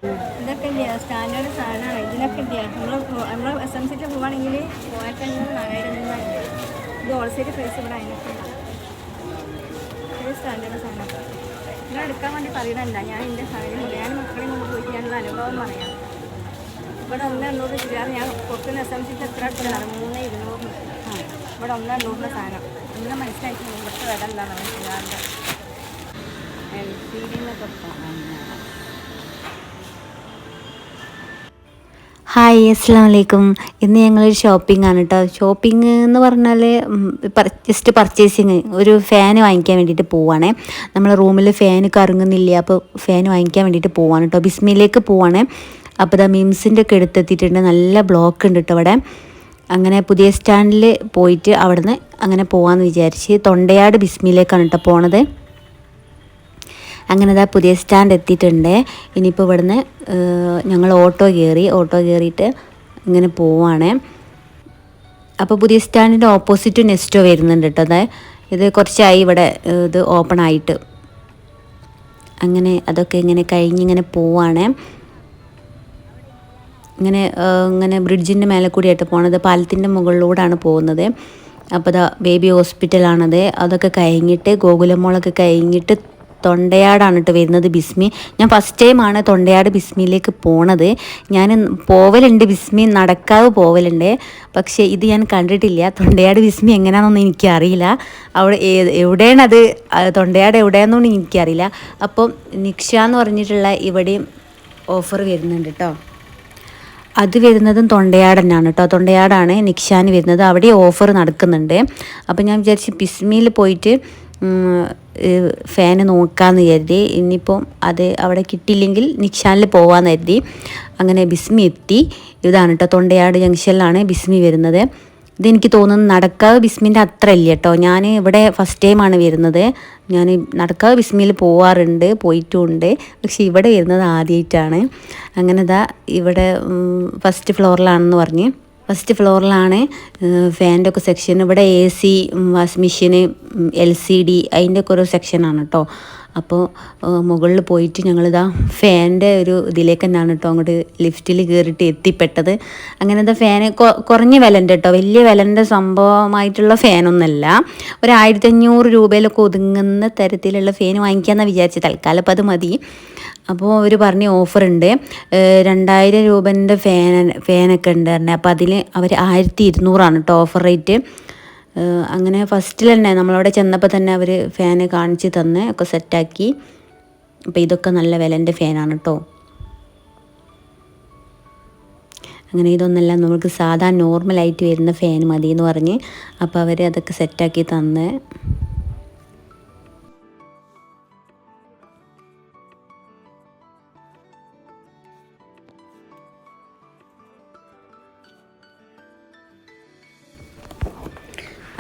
ഇതൊക്കെ ഇല്ല സ്റ്റാൻഡേർഡ് സാധനമാണ്. ഇതിനൊക്കെ ഇല്ല. നമ്മൾ SMCക്ക് പോവുകയാണെങ്കിൽ 3500 4000 ഇത് ഹോൾസെയിൽ പ്രൈസ് ഇവിടെ അതിനൊക്കെ ഇത് സ്റ്റാൻഡേർഡ് സാധനം. ഞാൻ എടുക്കാൻ വേണ്ടി പറയണല്ല, ഞാൻ എൻ്റെ സാധനം ഞാൻ മക്കളെ കൊണ്ട് പോയിട്ട് ഞാനുള്ള അനുഭവം പറയാം. ഇവിടെ 1,800 ചുരിദാർ ഞാൻ പുറത്തുനിന്ന് SMCക്ക് എത്ര എടുത്തതാണ്? 3,200. ഇവിടെ 1,800 സാധനം. നിങ്ങൾ മനസ്സിലാക്കി ഇവിടുത്തെ വില എന്താണ് ചുരിദാറിൻ്റെ LCD ഹായ് അസ്സലാമു അലൈക്കും. ഇന്ന് ഞങ്ങളൊരു ഷോപ്പിംഗ് ആണ് കേട്ടോ. ഷോപ്പിംഗ് എന്ന് പറഞ്ഞാൽ ജസ്റ്റ് പർച്ചേസിങ്, ഒരു ഫാൻ വാങ്ങിക്കാൻ വേണ്ടിയിട്ട് പോവുകയാണേ. നമ്മളെ റൂമിൽ ഫാൻ കറങ്ങുന്നില്ല, അപ്പോൾ ഫാൻ വാങ്ങിക്കാൻ വേണ്ടിയിട്ട് പോവാണ് കേട്ടോ. ബിസ്മിയിലേക്ക് പോവാണ്. അപ്പോൾ ഇതാ മിംസിൻ്റെ ഒക്കെ എടുത്തെത്തിയിട്ടുണ്ട്. നല്ല ബ്ലോക്ക് ഉണ്ട് കേട്ടോ അവിടെ. അങ്ങനെ പുതിയ സ്റ്റാൻഡിൽ പോയിട്ട് അവിടുന്ന് അങ്ങനെ പോകാമെന്ന് വിചാരിച്ച് തൊണ്ടയാട് ബിസ്മിയിലേക്കാണ് കേട്ടോ പോണത്. അങ്ങനെ ഇതാ പുതിയ സ്റ്റാൻഡ് എത്തിയിട്ടുണ്ട്. ഇനിയിപ്പോൾ ഇവിടുന്ന് ഞങ്ങൾ ഓട്ടോ കയറിയിട്ട് ഇങ്ങനെ പോവാണ്. അപ്പോൾ പുതിയ സ്റ്റാൻഡിൻ്റെ ഓപ്പോസിറ്റ് നെസ്റ്റോ വരുന്നുണ്ട് കേട്ടോ. ഇത് കുറച്ചായി ഇവിടെ ഇത് ഓപ്പൺ ആയിട്ട്. അങ്ങനെ അതൊക്കെ ഇങ്ങനെ കഴിഞ്ഞിങ്ങനെ പോവാണ്. ഇങ്ങനെ ബ്രിഡ്ജിൻ്റെ മേലെ കൂടിയായിട്ട് പോണത്, പാലത്തിൻ്റെ മുകളിലൂടെയാണ് പോകുന്നത്. അപ്പോൾ ഇതാ ബേബി ഹോസ്പിറ്റലാണത്. അതൊക്കെ കഴിഞ്ഞിട്ട് ഗോകുലമോളൊക്കെ കഴിഞ്ഞിട്ട് തൊണ്ടയാടാണ് കേട്ടോ വരുന്നത് ബിസ്മി. ഞാൻ ഫസ്റ്റ് ടൈമാണ് തൊണ്ടയാട് ബിസ്മിയിലേക്ക് പോണത്. ഞാൻ പോവലുണ്ട്, ബിസ്മി നടക്കാതെ പോവലുണ്ട്, പക്ഷേ ഇത് ഞാൻ കണ്ടിട്ടില്ല. തൊണ്ടയാട് ബിസ്മി എങ്ങനെയാണെന്നൊന്നും എനിക്കറിയില്ല. അവിടെ എവിടെയാണത്, തൊണ്ടയാട് എവിടെയാണെന്നൊന്നും എനിക്കറിയില്ല. അപ്പം നിക്ഷ എന്ന് പറഞ്ഞിട്ടുള്ള ഇവിടെയും ഓഫർ വരുന്നുണ്ട് കേട്ടോ. അത് വരുന്നതും തൊണ്ടയാട് തന്നെയാണ് കേട്ടോ. തൊണ്ടയാടാണ് നിക്ഷാന് വരുന്നത്. അവിടെ ഓഫർ നടക്കുന്നുണ്ട്. അപ്പോൾ ഞാൻ വിചാരിച്ച് ബിസ്മിയിൽ പോയിട്ട് ഫാന് നോക്കാമെന്ന് കരുതി. ഇനിയിപ്പം അത് അവിടെ കിട്ടിയില്ലെങ്കിൽ നിക്ഷാനിൽ പോകാമെന്ന് കരുതി. അങ്ങനെ ബിസ്മി എത്തി. ഇതാണ് കേട്ടോ തൊണ്ടയാട് ജംഗ്ഷനിലാണ് ബിസ്മി വരുന്നത്. ഇതെനിക്ക് തോന്നുന്നു നടക്കാവ് ബിസ്മിൻ്റെ അത്ര ഇല്ല കേട്ടോ. ഞാൻ ഇവിടെ ഫസ്റ്റ് ടൈമാണ് വരുന്നത്. ഞാൻ നടക്കാവ് ബിസ്മിയിൽ പോയിട്ടുമുണ്ട്, പക്ഷേ ഇവിടെ വരുന്നത് ആദ്യമായിട്ടാണ്. അങ്ങനെ ഇതാ ഇവിടെ ഫസ്റ്റ് ഫ്ലോറിലാണ് ഫാൻ്റെ ഒക്കെ സെക്ഷൻ. ഇവിടെ AC, വാഷിംഗ് മെഷീന്, LCD അതിൻ്റെ ഒക്കെ ഒരു സെക്ഷനാണ് കേട്ടോ. അപ്പോൾ മുകളിൽ പോയിട്ട് ഞങ്ങളിതാ ഫാൻ്റെ ഒരു ഇതിലേക്ക് തന്നെയാണ് കേട്ടോ അങ്ങോട്ട് ലിഫ്റ്റിൽ കയറിയിട്ട് എത്തിപ്പെട്ടത്. അങ്ങനത്തെ ഫാന് കുറഞ്ഞ വിലൻ്റെ കേട്ടോ, വലിയ വിലൻ്റെ സംഭവമായിട്ടുള്ള ഫാനൊന്നുമല്ല. ഒരു 1500 രൂപയിലൊക്കെ ഒതുങ്ങുന്ന തരത്തിലുള്ള ഫാൻ വാങ്ങിക്കാമെന്നാണ് വിചാരിച്ചത്. തൽക്കാലം അപ്പോൾ അത് മതി. അപ്പോൾ അവർ പറഞ്ഞ ഓഫറുണ്ട്, 2000 രൂപേൻ്റെ ഫാനൊക്കെ ഉണ്ട് പറഞ്ഞത്. അപ്പോൾ അതിൽ അവർ 1200 കേട്ടോ ഓഫർ റേറ്റ്. അങ്ങനെ ഫസ്റ്റിൽ തന്നെ നമ്മളവിടെ ചെന്നപ്പോൾ തന്നെ അവർ ഫാന് കാണിച്ച് തന്ന് ഒക്കെ സെറ്റാക്കി. അപ്പോൾ ഇതൊക്കെ നല്ല വിലൻ്റെ ഫാനാണ് കേട്ടോ. അങ്ങനെ ഇതൊന്നല്ല, നമുക്ക് സാധാ നോർമലായിട്ട് വരുന്ന ഫാൻ മതി എന്ന് പറഞ്ഞ് അപ്പോൾ അവർ അതൊക്കെ സെറ്റാക്കി തന്ന്.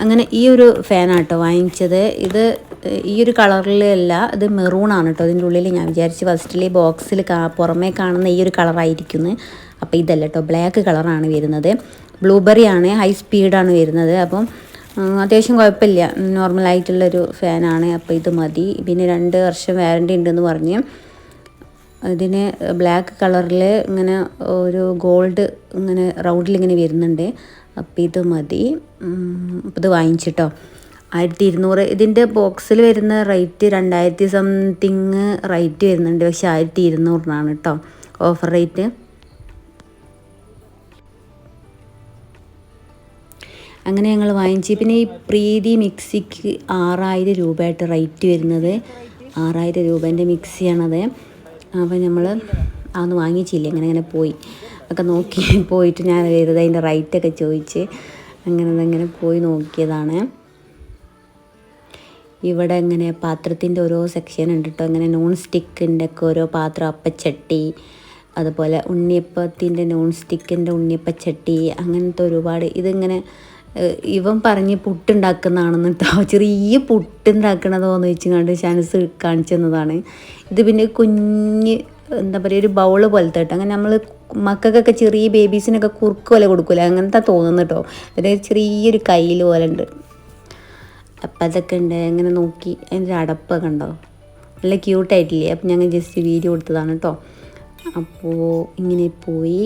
അങ്ങനെ ഈ ഒരു ഫാനാണ് കേട്ടോ വാങ്ങിച്ചത്. ഇത് ഈ ഒരു കളറിലല്ല, ഇത് മെറൂണാണ് കേട്ടോ. ഇതിൻ്റെ ഉള്ളിൽ ഞാൻ വിചാരിച്ച് ഫസ്റ്റിൽ ബോക്സിൽ പുറമേ കാണുന്ന ഈ ഒരു കളറായിരിക്കുന്നു. അപ്പോൾ ഇതല്ല കേട്ടോ, ബ്ലാക്ക് കളറാണ് വരുന്നത്. ബ്ലൂബെറി ആണ്, ഹൈ സ്പീഡാണ് വരുന്നത്. അപ്പം അത്യാവശ്യം കുഴപ്പമില്ല, നോർമലായിട്ടുള്ളൊരു ഫാനാണ്. അപ്പോൾ ഇത് മതി. പിന്നെ 2 വർഷം വാറൻറ്റി ഉണ്ടെന്ന് പറഞ്ഞ്. ഇതിന് ബ്ലാക്ക് കളറിൽ ഇങ്ങനെ ഒരു ഗോൾഡ് ഇങ്ങനെ റൗണ്ടിലിങ്ങനെ വരുന്നുണ്ട്. അപ്പോൾ ഇത് മതി. അപ്പോൾ ഇത് വാങ്ങിച്ചിട്ടോ 1200. ഇതിൻ്റെ ബോക്സിൽ വരുന്ന റേറ്റ് 2000 സംതിങ് റേറ്റ് വരുന്നുണ്ട്, പക്ഷെ 1200 കേട്ടോ ഓഫർ റേറ്റ്. അങ്ങനെ ഞങ്ങൾ വാങ്ങിച്ച്. പിന്നെ ഈ പ്രീതി മിക്സിക്ക് 6000 രൂപയായിട്ട് റേറ്റ് വരുന്നത്. 6000 രൂപേൻ്റെ മിക്സിയാണത്. അപ്പോൾ നമ്മൾ അതൊന്നും വാങ്ങിച്ചില്ല. അങ്ങനെ പോയി ഒക്കെ നോക്കി പോയിട്ട് ഞാൻ വെറുതെ അതിൻ്റെ റേറ്റൊക്കെ ചോദിച്ച് അങ്ങനെ പോയി നോക്കിയതാണ്. ഇവിടെ ഇങ്ങനെ പാത്രത്തിൻ്റെ ഓരോ സെക്ഷൻ ഉണ്ട് കേട്ടോ. ഇങ്ങനെ നോൺ സ്റ്റിക്കിൻ്റെ ഒക്കെ ഓരോ പാത്രം, അപ്പച്ചട്ടി, അതുപോലെ ഉണ്ണിയപ്പത്തിൻ്റെ നോൺ സ്റ്റിക്കിൻ്റെ ഉണ്ണിയപ്പച്ചട്ടി, അങ്ങനത്തെ ഒരുപാട്. ഇതിങ്ങനെ ഇവൻ പറഞ്ഞ് പുട്ടുണ്ടാക്കുന്നതാണെന്ന് കേട്ടോ. ചെറിയ പുട്ടുണ്ടാക്കണതോന്ന് വെച്ച് കണ്ട് ഷാൻസ് കാണിച്ചു തന്നതാണ്. ഇത് പിന്നെ കുഞ്ഞ് എന്താ പറയുക, ഒരു ബൗള് പോലത്തെ കേട്ടോ. അങ്ങനെ നമ്മൾ മക്കൾക്കൊക്കെ ചെറിയ ബേബീസിനൊക്കെ കുറുക്ക് പോലെ കൊടുക്കില്ല, അങ്ങനത്തെ തോന്നുന്നു കേട്ടോ. ഒരു ചെറിയൊരു കയ്യിൽ പോലെ ഉണ്ട്. അപ്പം അതൊക്കെ ഉണ്ട്. അങ്ങനെ നോക്കി അതിൻ്റെ അടപ്പൊക്കെ ഉണ്ടോ, നല്ല ക്യൂട്ടായിട്ടില്ലേ. അപ്പം ഞങ്ങൾ ജസ്റ്റ് വീഡിയോ എടുത്തതാണ് കേട്ടോ. അപ്പോൾ ഇങ്ങനെ പോയി,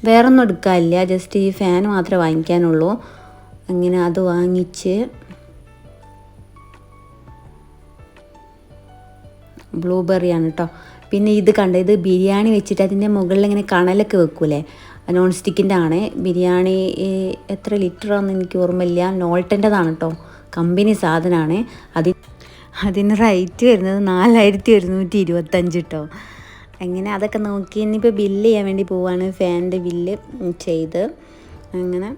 വേറൊന്നും എടുക്കാനില്ല, ജസ്റ്റ് ഈ ഫാൻ മാത്രമേ വാങ്ങിക്കാനുള്ളൂ. അങ്ങനെ അത് വാങ്ങിച്ച് ബ്ലൂബെറിയാണ് കേട്ടോ. പിന്നെ ഇത് കണ്ട, ഇത് ബിരിയാണി വെച്ചിട്ട് അതിൻ്റെ മുകളിൽ ഇങ്ങനെ കണലൊക്കെ വെക്കൂലേ, നോൺ സ്റ്റിക്കിൻ്റെ ആണ്. ബിരിയാണി എത്ര ലിറ്ററാണെന്ന് എനിക്ക് ഓർമ്മയില്ല, നോൾട്ടൻ്റെതാണ് കേട്ടോ, കമ്പനി സാധനമാണ്. അതിന് റേറ്റ് വരുന്നത് 4125 കേട്ടോ. അങ്ങനെ അതൊക്കെ നോക്കി ഇനിയിപ്പോൾ ബില്ല് ചെയ്യാൻ വേണ്ടി പോവാണ്. ഫാനിൻ്റെ ബില്ല് ചെയ്ത് അങ്ങനെ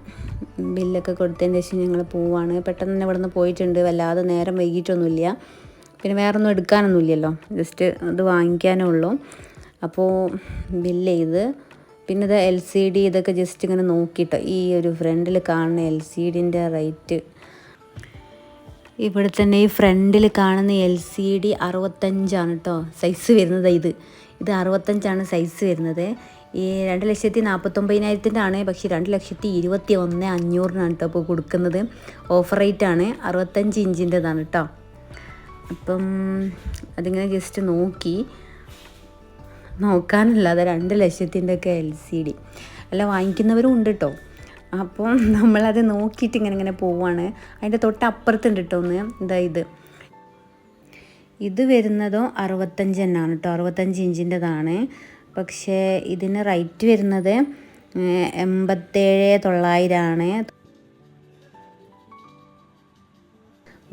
ബില്ലൊക്കെ കൊടുത്തതിന് ശേഷം ഞങ്ങൾ പോവാണ്. പെട്ടെന്ന് തന്നെ ഇവിടെ നിന്ന് പോയിട്ടുണ്ട്, വല്ലാതെ നേരം വൈകിട്ടൊന്നുമില്ല. പിന്നെ വേറെ ഒന്നും എടുക്കാനൊന്നുമില്ലല്ലോ, ജസ്റ്റ് ഇത് വാങ്ങിക്കാനേ ഉള്ളൂ. അപ്പോൾ ബില്ല് ചെയ്ത് പിന്നെ ഇത് LCD ഇതൊക്കെ ജസ്റ്റ് ഇങ്ങനെ നോക്കിയിട്ടോ, ഈ ഒരു ഫ്രണ്ടിൽ കാണുന്ന LCDൻ്റെ റേറ്റ് ഇവിടെ തന്നെ ഈ ഫ്രണ്ടിൽ കാണുന്ന LCD 65 കേട്ടോ സൈസ് വരുന്നത്. ഇത് 65 സൈസ് വരുന്നത്. ഈ 2,49,000 ആണ്, പക്ഷേ 2,21,500 കേട്ടോ ഇപ്പോൾ കൊടുക്കുന്നത്. ഓഫർ റേറ്റാണ്, 65 ഇഞ്ചിൻ്റെതാണ് കേട്ടോ. അപ്പം അതിങ്ങനെ ജസ്റ്റ് നോക്കാനല്ലാതെ 2 ലക്ഷത്തിൻ്റെയൊക്കെ LCD അല്ല വാങ്ങിക്കുന്നവരും ഉണ്ട് കേട്ടോ. അപ്പോൾ നമ്മളത് നോക്കിയിട്ട് ഇങ്ങനെ പോവാണ്. അതിൻ്റെ തൊട്ടപ്പുറത്തുണ്ട് കേട്ടോ ഒന്ന്, ഇത് വരുന്നതോ 65 തന്നെയാണ് കേട്ടോ, 65 ഇഞ്ചിൻ്റെതാണ്. പക്ഷേ ഇതിന് റേറ്റ് വരുന്നത് 87,900 ആണ്.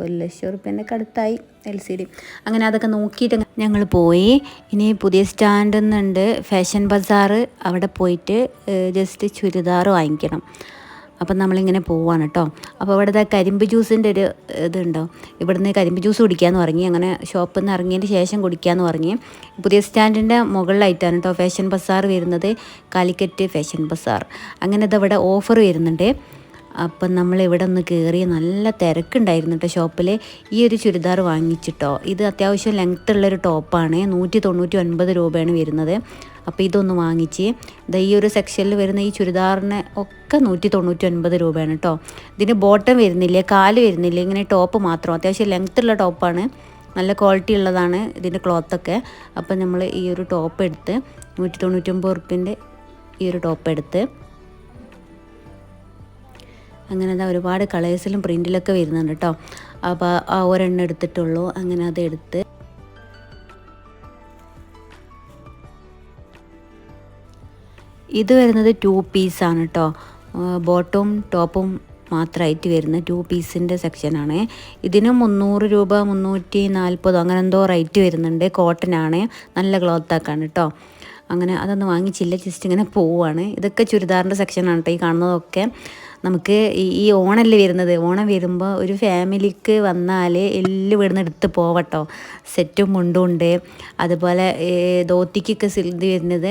1,00,000 റുപ്യേൻ്റെ അടുത്തായി LCD. അങ്ങനെ അതൊക്കെ നോക്കിയിട്ട് ഞങ്ങൾ പോയി. ഇനി പുതിയ സ്റ്റാൻഡിൽ നിന്നുണ്ട് ഫാഷൻ ബസാർ, അവിടെ പോയിട്ട് ജസ്റ്റ് ചുരിദാർ വാങ്ങിക്കണം. അപ്പം നമ്മളിങ്ങനെ പോവാണ് കേട്ടോ. അപ്പോൾ ഇവിടുത്തെ കരിമ്പ് ജ്യൂസിൻ്റെ ഒരു ഇതുണ്ടോ, ഇവിടുന്ന് കരിമ്പ് ജ്യൂസ് കുടിക്കാമെന്ന് പറഞ്ഞ്, അങ്ങനെ ഷോപ്പിൽ നിന്ന് ഇറങ്ങിയതിന് ശേഷം കുടിക്കാമെന്ന് പറഞ്ഞ്. പുതിയ സ്റ്റാൻഡിൻ്റെ മുകളിലായിട്ടാണ് കേട്ടോ ഫാഷൻ ബസാർ വരുന്നത്, കാലിക്കറ്റ് ഫാഷൻ ബസാർ. അങ്ങനെ ഇതവിടെ ഓഫർ വരുന്നുണ്ട്. അപ്പം നമ്മൾ ഇവിടെ ഒന്ന് കയറി, നല്ല തിരക്കുണ്ടായിരുന്നു കേട്ടോ ഷോപ്പിൽ. ഈ ഒരു ചുരിദാർ വാങ്ങിച്ചിട്ടോ, ഇത് അത്യാവശ്യം ലെങ്ത്തുള്ളൊരു ടോപ്പാണ്, 199 രൂപയാണ് വരുന്നത്. അപ്പോൾ ഇതൊന്ന് വാങ്ങിച്ച്, ഈ ഒരു സെക്ഷനിൽ വരുന്ന ഈ ചുരിദാറിന് ഒക്കെ 199 രൂപയാണ് കേട്ടോ. ഇതിന് ബോട്ടം വരുന്നില്ല, കാല് വരുന്നില്ല, ഇങ്ങനെ ടോപ്പ് മാത്രം. അത്യാവശ്യം ലെങ്ത്തുള്ള ടോപ്പാണ്, നല്ല ക്വാളിറ്റി ഉള്ളതാണ് ഇതിൻ്റെ ക്ലോത്തൊക്കെ. അപ്പം നമ്മൾ ഈ ഒരു ടോപ്പ് എടുത്ത് 199 റുപ്യൻ്റെ ഈ ഒരു ടോപ്പ് എടുത്ത്, അങ്ങനെ ഒരുപാട് കളേഴ്സിലും പ്രിൻറ്റിലൊക്കെ വരുന്നുണ്ട് കേട്ടോ. അപ്പോൾ ആ ഒരെണ്ണം എടുത്തിട്ടുള്ളൂ. അങ്ങനെ അതെടുത്ത് ഇത് വരുന്നത് 2 പീസാണ് കേട്ടോ, ബോട്ടവും ടോപ്പും മാത്രമായിട്ട് വരുന്ന 2 പീസിൻ്റെ സെക്ഷനാണ്. ഇതിന് 300 രൂപ 340 അങ്ങനെ എന്തോ റേറ്റ് വരുന്നുണ്ട്. കോട്ടനാണ്, നല്ല ക്ലോത്താക്കാണ് കേട്ടോ. അങ്ങനെ അതൊന്നും വാങ്ങിച്ചില്ല, ജസ്റ്റ് ഇങ്ങനെ പോവുകയാണ്. ഇതൊക്കെ ചുരിദാറിൻ്റെ സെക്ഷനാണ് കേട്ടോ ഈ കാണുന്നതൊക്കെ. നമുക്ക് ഈ ഓണമല്ലേ വരുന്നത്, ഓണം വരുമ്പോൾ ഒരു ഫാമിലിക്ക് വന്നാൽ എല്ലാം ഇവിടുന്ന് എടുത്ത് പോവട്ടോ. സെറ്റും മുണ്ടും ഉണ്ട്. അതുപോലെ ധോത്തിക്കൊക്കെ ഇത് വരുന്നത്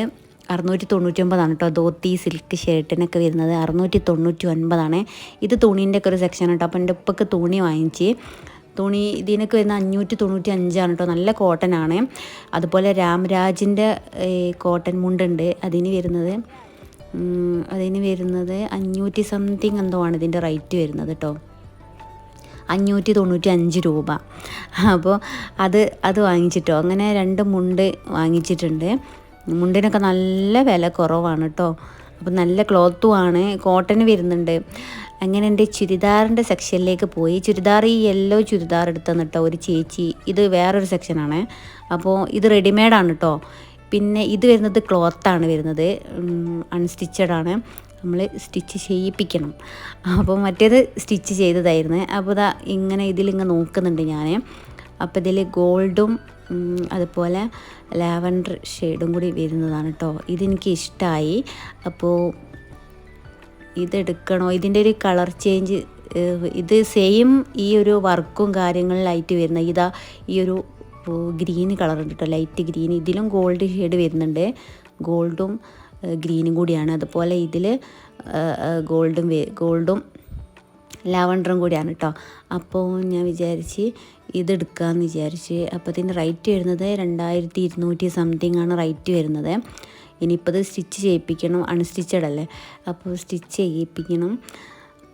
699 കേട്ടോ. ധോത്തി സിൽക്ക് ഷർട്ടിനൊക്കെ വരുന്നത് 699. ഇത് തുണീൻ്റെ ഒക്കെ ഒരു സെക്ഷനാണ് കേട്ടോ. അപ്പം എൻ്റെ ഉപ്പൊക്കെ തുണി വാങ്ങിച്ച്, തുണി ഇതിനൊക്കെ വരുന്നത് 595 കേട്ടോ. നല്ല കോട്ടനാണ്. അതുപോലെ രാംരാജിൻ്റെ കോട്ടൺ മുണ്ടുണ്ട്, അതിന് വരുന്നത് 500 സംതിങ് എന്തോ ആണ് ഇതിൻ്റെ റേറ്റ് വരുന്നത് കേട്ടോ, 595 രൂപ. അപ്പോൾ അത് വാങ്ങിച്ചിട്ടോ. അങ്ങനെ 2 മുണ്ട് വാങ്ങിച്ചിട്ടുണ്ട്. മുണ്ടിനൊക്കെ നല്ല വില കുറവാണ് കേട്ടോ. അപ്പോൾ നല്ല ക്ലോത്തുമാണ്, കോട്ടന് വരുന്നുണ്ട്. അങ്ങനെ എൻ്റെ ചുരിദാറിൻ്റെ സെക്ഷനിലേക്ക് പോയി. ചുരിദാർ ഈ യെല്ലോ ചുരിദാർ എടുത്തെന്ന് കേട്ടോ ഒരു ചേച്ചി. ഇത് വേറൊരു സെക്ഷനാണ്. അപ്പോൾ ഇത് റെഡിമെയ്ഡാണ് കേട്ടോ. പിന്നെ ഇത് വരുന്നത് ക്ലോത്താണ് വരുന്നത്, അൺസ്റ്റിച്ചഡാണ്, നമ്മൾ സ്റ്റിച്ച് ചെയ്യിപ്പിക്കണം. അപ്പോൾ മറ്റേത് സ്റ്റിച്ച് ചെയ്തതായിരുന്നു. അപ്പോൾ ഇങ്ങനെ ഇതിലിങ്ങനെ നോക്കുന്നുണ്ട് ഞാൻ. അപ്പോൾ ഇതിൽ ഗോൾഡും അതുപോലെ ലാവൻഡർ ഷെയ്ഡും കൂടി വരുന്നതാണ് കേട്ടോ. ഇതെനിക്ക് ഇഷ്ടമായി. അപ്പോൾ ഇതെടുക്കണോ, ഇതിൻ്റെ ഒരു കളർ ചേഞ്ച്, ഇത് സെയിം ഈ ഒരു വർക്കും കാര്യങ്ങളിലായിട്ട് വരുന്ന ഈ ഒരു ഗ്രീൻ കളർ ഉണ്ട് കേട്ടോ, ലൈറ്റ് ഗ്രീൻ. ഇതിലും ഗോൾഡ് ഷെയ്ഡ് വരുന്നുണ്ട്, ഗോൾഡും ഗ്രീനും കൂടിയാണ്. അതുപോലെ ഇതിൽ ഗോൾഡും ലാവണ്ടറും കൂടിയാണ് കേട്ടോ. അപ്പോൾ ഞാൻ വിചാരിച്ച് ഇതെടുക്കാമെന്ന് വിചാരിച്ച്. അപ്പോൾ ഇതിന് റേറ്റ് വരുന്നത് 2200 സംതിങ് ആണ് റേറ്റ് വരുന്നത്. ഇനിയിപ്പോൾ ഇത് സ്റ്റിച്ച് ചെയ്യിപ്പിക്കണം, അൺസ്റ്റിച്ചഡ് അല്ലേ, അപ്പോൾ സ്റ്റിച്ച് ചെയ്യിപ്പിക്കണം.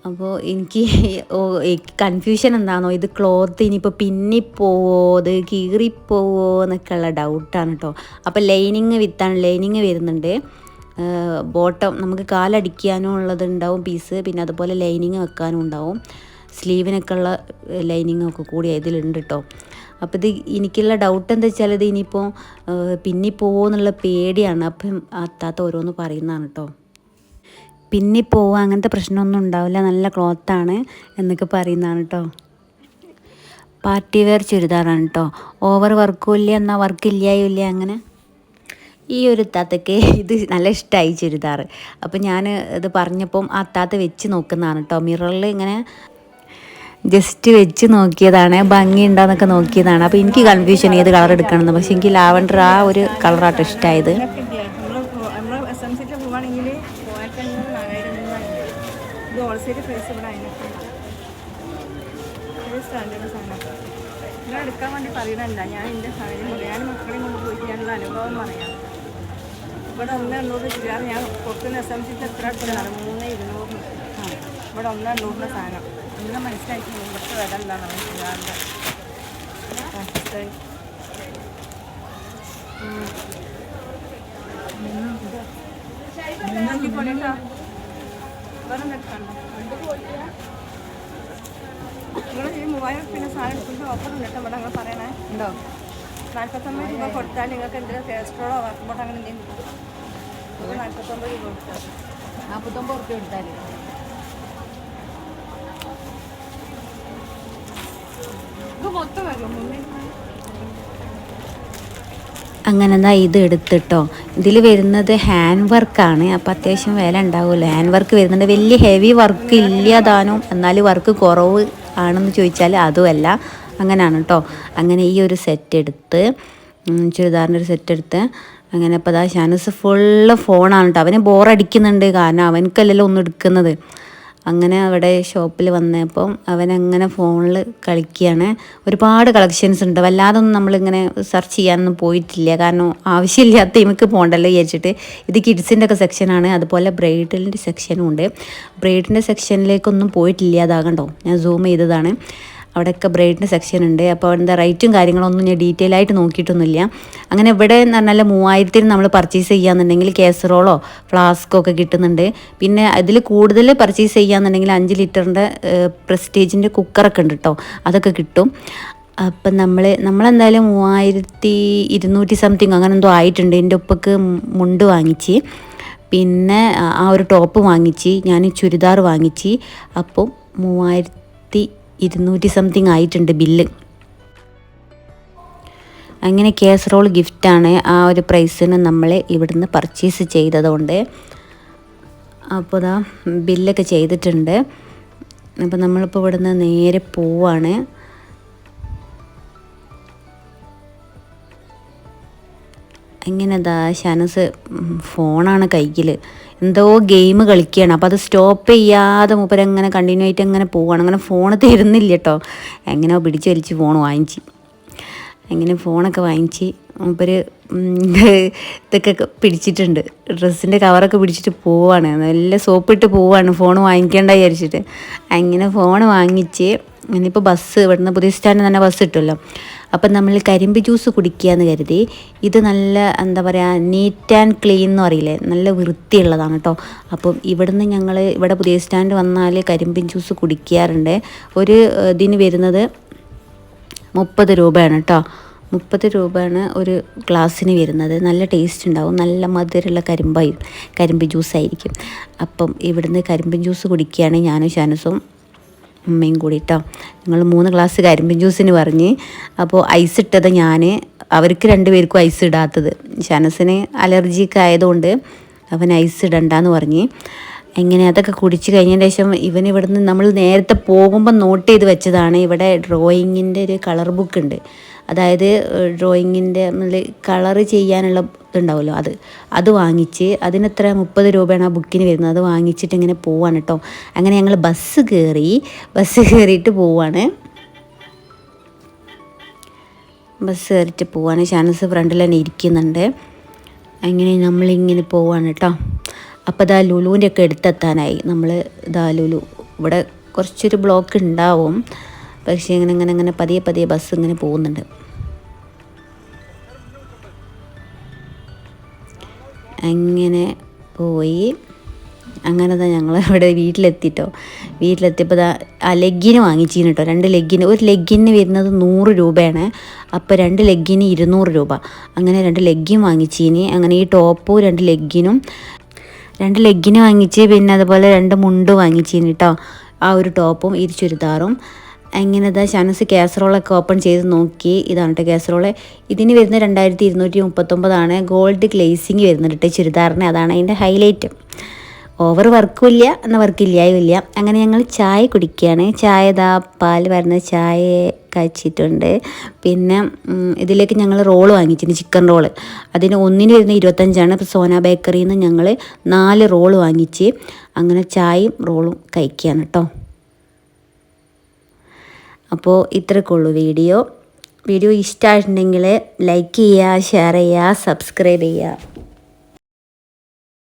അപ്പോൾ എനിക്ക് കൺഫ്യൂഷൻ എന്താണോ, ഇത് ക്ലോത്ത് ഇനിയിപ്പോൾ പിന്നിപ്പോവോ, ഇത് കീറിപ്പോവോ എന്നൊക്കെയുള്ള ഡൗട്ടാണ് കേട്ടോ. അപ്പോൾ ലൈനിങ് വിത്താണ്, ലൈനിങ് വരുന്നുണ്ട്. ബോട്ടം നമുക്ക് കാലടിക്കാനും ഉള്ളതുണ്ടാവും പീസ്, പിന്നെ അതുപോലെ ലൈനിങ് വെക്കാനും ഉണ്ടാവും. സ്ലീവിനൊക്കെ ഉള്ള ലൈനിങ്ങൊക്കെ കൂടി ഇതിലുണ്ട് കേട്ടോ. അപ്പോൾ ഇത് എനിക്കുള്ള ഡൗട്ട് എന്താ വെച്ചാൽ ഇത് ഇനിയിപ്പോൾ പിന്നിപ്പോവോ എന്നുള്ള പേടിയാണ്. അപ്പം അത്താത്ത ഓരോന്ന് പറയുന്നതാണ് കേട്ടോ. പിന്നിപ്പോവുക അങ്ങനത്തെ പ്രശ്നമൊന്നും ഉണ്ടാവില്ല, നല്ല ക്ലോത്താണ് എന്നൊക്കെ പറയുന്നതാണ് കേട്ടോ. പാർട്ടി വെയർ ചുരിദാറാണ് കേട്ടോ. ഓവർ വർക്കും ഇല്ല, എന്നാൽ വർക്ക് ഇല്ലായും ഇല്ല. അങ്ങനെ ഈ ഒരു താത്തക്ക് ഇത് നല്ല ഇഷ്ടമായി ചുരിദാർ. അപ്പോൾ ഞാൻ ഇത് പറഞ്ഞപ്പം ആ താത്ത വെച്ച് നോക്കുന്നതാണ് കേട്ടോ. മിററിൽ ഇങ്ങനെ ജസ്റ്റ് വെച്ച് നോക്കിയതാണ്, ഭംഗി ഉണ്ടോയെന്നൊക്കെ നോക്കിയതാണ്. അപ്പോൾ എനിക്ക് കൺഫ്യൂഷൻ ഏത് കളർ എടുക്കണമെന്ന്. പക്ഷേ എനിക്ക് ലാവൻഡർ ആ ഒരു കളറാട്ടോ ഇഷ്ടമായത്. ഇത് ഹോൾസെയിൽ പ്രൈസ് ഇവിടെ അതിനൊക്കെ സ്റ്റാൻഡേർഡ് സാധനം ഞാൻ എടുക്കാൻ വേണ്ടി പറയണല്ല. ഞാൻ എൻ്റെ സാഹചര്യം ഞാൻ മക്കളെയും കൊണ്ട് പോയിട്ട് ഞാനുള്ള അനുഭവം പറയാം. ഇവിടെ 1,800 ചുരിദാർ ഞാൻ പുറത്തുനിന്ന് SMCക്ക് എത്ര എടുത്തതാണ്, 3,200. ഇവിടെ 1,800 സാധനം അങ്ങനെ മനസ്സിലാക്കി. ഇവിടുത്തെ വില എന്താണ് ചുരിദാറിൻ്റെ പൊളിട്ടോ. വേറെ എന്തൊക്കെയുണ്ടോ നിങ്ങൾ ഈ 3,000 സാധനം എടുക്കുമ്പോൾ ഓഫർ ഉണ്ട് കേട്ടോ. ഇവിടെ നിങ്ങൾ പറയണേ ഉണ്ടോ? 49 രൂപ കൊടുത്താൽ നിങ്ങൾക്ക് എന്തെങ്കിലും ടേസ്റ്റോളോ വർക്കുമ്പോട്ടോ അങ്ങനെ എന്തെങ്കിലും 49 രൂപ കൊടുത്താൽ 49 റുപ്യ കൊടുത്താൽ ഇത് മൊത്തം വരും മുന്നേ. അങ്ങനെ എന്താ ഇത് എടുത്തിട്ടോ. ഇതിൽ വരുന്നത് ഹാൻഡ് വർക്കാണ്. അപ്പോൾ അത്യാവശ്യം വില ഉണ്ടാവുമല്ലോ. ഹാൻഡ് വർക്ക് വരുന്നുണ്ട്. വലിയ ഹെവി വർക്ക് ഇല്ലാതാനും, എന്നാൽ വർക്ക് കുറവ് ആണെന്ന് ചോദിച്ചാൽ അതുമല്ല, അങ്ങനെയാണ് കേട്ടോ. അങ്ങനെ ഈ ഒരു സെറ്റ് എടുത്ത്, ചുരിദാറിൻ്റെ ഒരു സെറ്റ് എടുത്ത് അങ്ങനെ. അപ്പോൾ അതാ ഷാനൂസ് ഫുള്ള് ഫോണാണ് കേട്ടോ. അവന് ബോറടിക്കുന്നുണ്ട്, കാരണം അവനക്കല്ലല്ലോ ഒന്നും എടുക്കുന്നത്. അങ്ങനെ അവിടെ ഷോപ്പിൽ വന്നപ്പം അവനങ്ങനെ ഫോണിൽ കളിക്കുകയാണ്. ഒരുപാട് കളക്ഷൻസ് ഉണ്ട്. വല്ലാതൊന്നും നമ്മളിങ്ങനെ സെർച്ച് ചെയ്യാനൊന്നും പോയിട്ടില്ല, കാരണം ആവശ്യമില്ലാത്ത ഇമക്ക് പോകണ്ടല്ലോ വിചാരിച്ചിട്ട്. ഇത് കിഡ്സിൻ്റെ ഒക്കെ സെക്ഷനാണ്, അതുപോലെ ബ്രൈഡലിൻ്റെ സെക്ഷനും ഉണ്ട്. ബ്രൈഡിൻ്റെ സെക്ഷനിലേക്കൊന്നും പോയിട്ടില്ല, അതാകണ്ടോ ഞാൻ സൂം ചെയ്തതാണ്. അവിടെയൊക്കെ ബ്രൈഡിൻ്റെ സെക്ഷൻ ഉണ്ട്. അപ്പോൾ എന്താ റേറ്റും കാര്യങ്ങളൊന്നും ഞാൻ ഡീറ്റെയിൽ ആയിട്ട് നോക്കിയിട്ടൊന്നുമില്ല. അങ്ങനെ ഇവിടെ എന്ന് പറഞ്ഞാൽ 3,000 നമ്മൾ പർച്ചേസ് ചെയ്യുകയെന്നുണ്ടെങ്കിൽ കാസറോളോ ഫ്ലാസ്കോ ഒക്കെ കിട്ടുന്നുണ്ട്. പിന്നെ അതിൽ കൂടുതൽ പർച്ചേസ് ചെയ്യുകയെന്നുണ്ടെങ്കിൽ 5 ലിറ്ററിൻ്റെ പ്രസ്റ്റീജിൻ്റെ കുക്കറൊക്കെ ഉണ്ട് കേട്ടോ, അതൊക്കെ കിട്ടും. അപ്പം നമ്മളെന്തായാലും 3,200 സംതിങ് അങ്ങനെ എന്തോ ആയിട്ടുണ്ട്. എൻ്റെ ഉപ്പക്ക് മുണ്ട് വാങ്ങിച്ച്, പിന്നെ ആ ഒരു ടോപ്പ് വാങ്ങിച്ച്, ഞാൻ ചുരിദാർ വാങ്ങിച്ച്. അപ്പം 3,200 സംതിങ് ആയിട്ടുണ്ട് ബില്ല്. അങ്ങനെ കാസറോൾ ഗിഫ്റ്റാണ് ആ ഒരു പ്രൈസിന് നമ്മൾ ഇവിടുന്ന് പർച്ചേസ് ചെയ്തതുകൊണ്ട്. അപ്പോൾ ഇതാ ബില്ലൊക്കെ ചെയ്തിട്ടുണ്ട്. അപ്പോൾ നമ്മളിപ്പോൾ ഇവിടുന്ന് നേരെ പോവാണ്. ഇങ്ങനെ എന്താ ഷാനസ് ഫോണാണ് കയ്യിൽ, എന്തോ ഗെയിം കളിക്കുകയാണ്. അപ്പോൾ അത് സ്റ്റോപ്പ് ചെയ്യാതെ മൂപ്പരങ്ങനെ കണ്ടിന്യൂ ആയിട്ട് അങ്ങനെ പോവുകയാണ്. അങ്ങനെ ഫോൺ തരുന്നില്ല കേട്ടോ. എങ്ങനെയോ പിടിച്ച് വലിച്ച് ഫോൺ വാങ്ങിച്ച്, അങ്ങനെ ഫോണൊക്കെ വാങ്ങിച്ച് മൂപ്പര് ഇതൊക്കെ പിടിച്ചിട്ടുണ്ട്. ഡ്രസ്സിൻ്റെ കവറൊക്കെ പിടിച്ചിട്ട് പോവാണ്, നല്ല സോപ്പിട്ട് പോവാണ് ഫോൺ വാങ്ങിക്കേണ്ട വിചാരിച്ചിട്ട്. അങ്ങനെ ഫോൺ വാങ്ങിച്ച് ഇനിയിപ്പോൾ ബസ് ഇവിടുന്ന് പുതിയ സ്റ്റാൻഡിൽ തന്നെ ബസ് കിട്ടുമല്ലോ. അപ്പം നമ്മൾ കരിമ്പ് ജ്യൂസ് കുടിക്കുക എന്ന് കരുതി. ഇത് നല്ല എന്താ പറയുക, നീറ്റ് ആൻഡ് ക്ലീൻ എന്ന് പറയില്ലേ, നല്ല വൃത്തിയുള്ളതാണ് കേട്ടോ. അപ്പം ഇവിടുന്ന് ഞങ്ങൾ ഇവിടെ പുതിയ സ്റ്റാൻഡ് വന്നാൽ കരിമ്പിൻ ജ്യൂസ് കുടിക്കാറുണ്ട്. ഒരു ഇതിന് വരുന്നത് 30 രൂപയാണ് കേട്ടോ. 30 രൂപയാണ് ഒരു ഗ്ലാസ്സിന് വരുന്നത്. നല്ല ടേസ്റ്റ് ഉണ്ടാവും, നല്ല മധുരമുള്ള കരിമ്പ് ജ്യൂസായിരിക്കും. അപ്പം ഇവിടുന്ന് കരിമ്പിൻ ജ്യൂസ് കുടിക്കുകയാണ് ഞാനും ഷാനസും ഉമ്മയും കൂടി കേട്ടോ. ഞങ്ങൾ 3 ഗ്ലാസ് കരിമ്പിൻ ജ്യൂസിന് പറഞ്ഞ്. അപ്പോൾ ഐസ് ഇട്ടത് ഞാൻ, അവർക്ക് 2 പേർക്കും ഐസ് ഇടാത്തത്. ഷാനസിന് അലർജിയൊക്കെ ആയതുകൊണ്ട് അവൻ ഐസ് ഇടണ്ടെന്ന് പറഞ്ഞ്. എങ്ങനെ അതൊക്കെ കുടിച്ച് കഴിഞ്ഞതിന് ശേഷം ഇവിടുന്ന് നമ്മൾ നേരത്തെ പോകുമ്പോൾ നോട്ട് ചെയ്ത് വെച്ചതാണ്. ഇവിടെ ഡ്രോയിങ്ങിൻ്റെ ഒരു കളർ ബുക്ക് ഉണ്ട്. അതായത് ഡ്രോയിങ്ങിൻ്റെ കളർ ചെയ്യാനുള്ള ഇതുണ്ടാവുമല്ലോ, അത് വാങ്ങിച്ച്. അതിനെത്ര 30 രൂപയാണ് ആ ബുക്കിന് വരുന്നത്. അത് വാങ്ങിച്ചിട്ട് ഇങ്ങനെ പോവാണ് കേട്ടോ. അങ്ങനെ ഞങ്ങൾ ബസ് കയറിയിട്ട് പോവാണ്. ബസ് കയറിയിട്ട് പോവാണ്. ഷാനസ് ഫ്രണ്ടിൽ തന്നെ ഇരിക്കുന്നുണ്ട്. അങ്ങനെ നമ്മളിങ്ങനെ പോവാണ് കേട്ടോ. അപ്പോൾ ഇതാ ലുലുവിൻ്റെ ഒക്കെ എടുത്തെത്താനായി. നമ്മൾ ഇതാ ലുലു ഇവിടെ കുറച്ചൊരു ബ്ലോക്ക് ഉണ്ടാവും, പക്ഷേ ഇങ്ങനെ പതിയെ ബസ് ഇങ്ങനെ പോകുന്നുണ്ട്. അങ്ങനെ പോയി അങ്ങനെ ഞങ്ങൾ ഇവിടെ വീട്ടിലെത്തിയപ്പോൾ ആ ലെഗിന് വാങ്ങിച്ചിന് കേട്ടോ. 2 ലെഗിന്, ഒരു ലെഗിന് വരുന്നത് 100 രൂപയാണ്. അപ്പോൾ 2 ലെഗിന് 200 രൂപ. അങ്ങനെ 2 ലെഗിൻ വാങ്ങിച്ചിന്. അങ്ങനെ ഈ ടോപ്പും 2 ലെഗിന് വാങ്ങിച്ച്, പിന്നെ അതുപോലെ 2 മുണ്ട് വാങ്ങിച്ചിന് കേട്ടോ. ആ ഒരു ടോപ്പും ഈ ചുരിദാറും. അങ്ങനെ ഷാനൂസ് കാസറോളൊക്കെ ഓപ്പൺ ചെയ്ത് നോക്കി. ഇതാണ് കേട്ടോ കാസറോള്. ഇതിന് വരുന്നത് 2239 ഗോൾഡ് ഗ്ലേസിങ് വരുന്നുണ്ട് കേട്ടോ ചുരിദാറിന്. അതാണ് അതിൻ്റെ ഹൈലൈറ്റ്. ഓവർ വർക്കും ഇല്ല, എന്നാൽ വർക്കില്ലായും ഇല്ല. അങ്ങനെ ഞങ്ങൾ ചായ കുടിക്കുകയാണ്. ചായ പാൽ വരുന്ന ചായ കഴിച്ചിട്ടുണ്ട്. പിന്നെ ഇതിലേക്ക് ഞങ്ങൾ റോള് വാങ്ങിച്ചിട്ടുണ്ട്, ചിക്കൻ റോള്. അതിന് ഒന്നിന് വരുന്ന 25. ഇപ്പോൾ സോന ബേക്കറിയിൽ നിന്ന് ഞങ്ങൾ 4 റോള് വാങ്ങിച്ച് അങ്ങനെ ചായയും റോളും കഴിക്കുകയാണ് കേട്ടോ. അപ്പോൾ ഇത്രയൊക്കെ ഉള്ളൂ വീഡിയോ ഇഷ്ടമായിട്ടുണ്ടെങ്കിൽ ലൈക്ക് ചെയ്യുക, ഷെയർ ചെയ്യുക, സബ്സ്ക്രൈബ് ചെയ്യുക.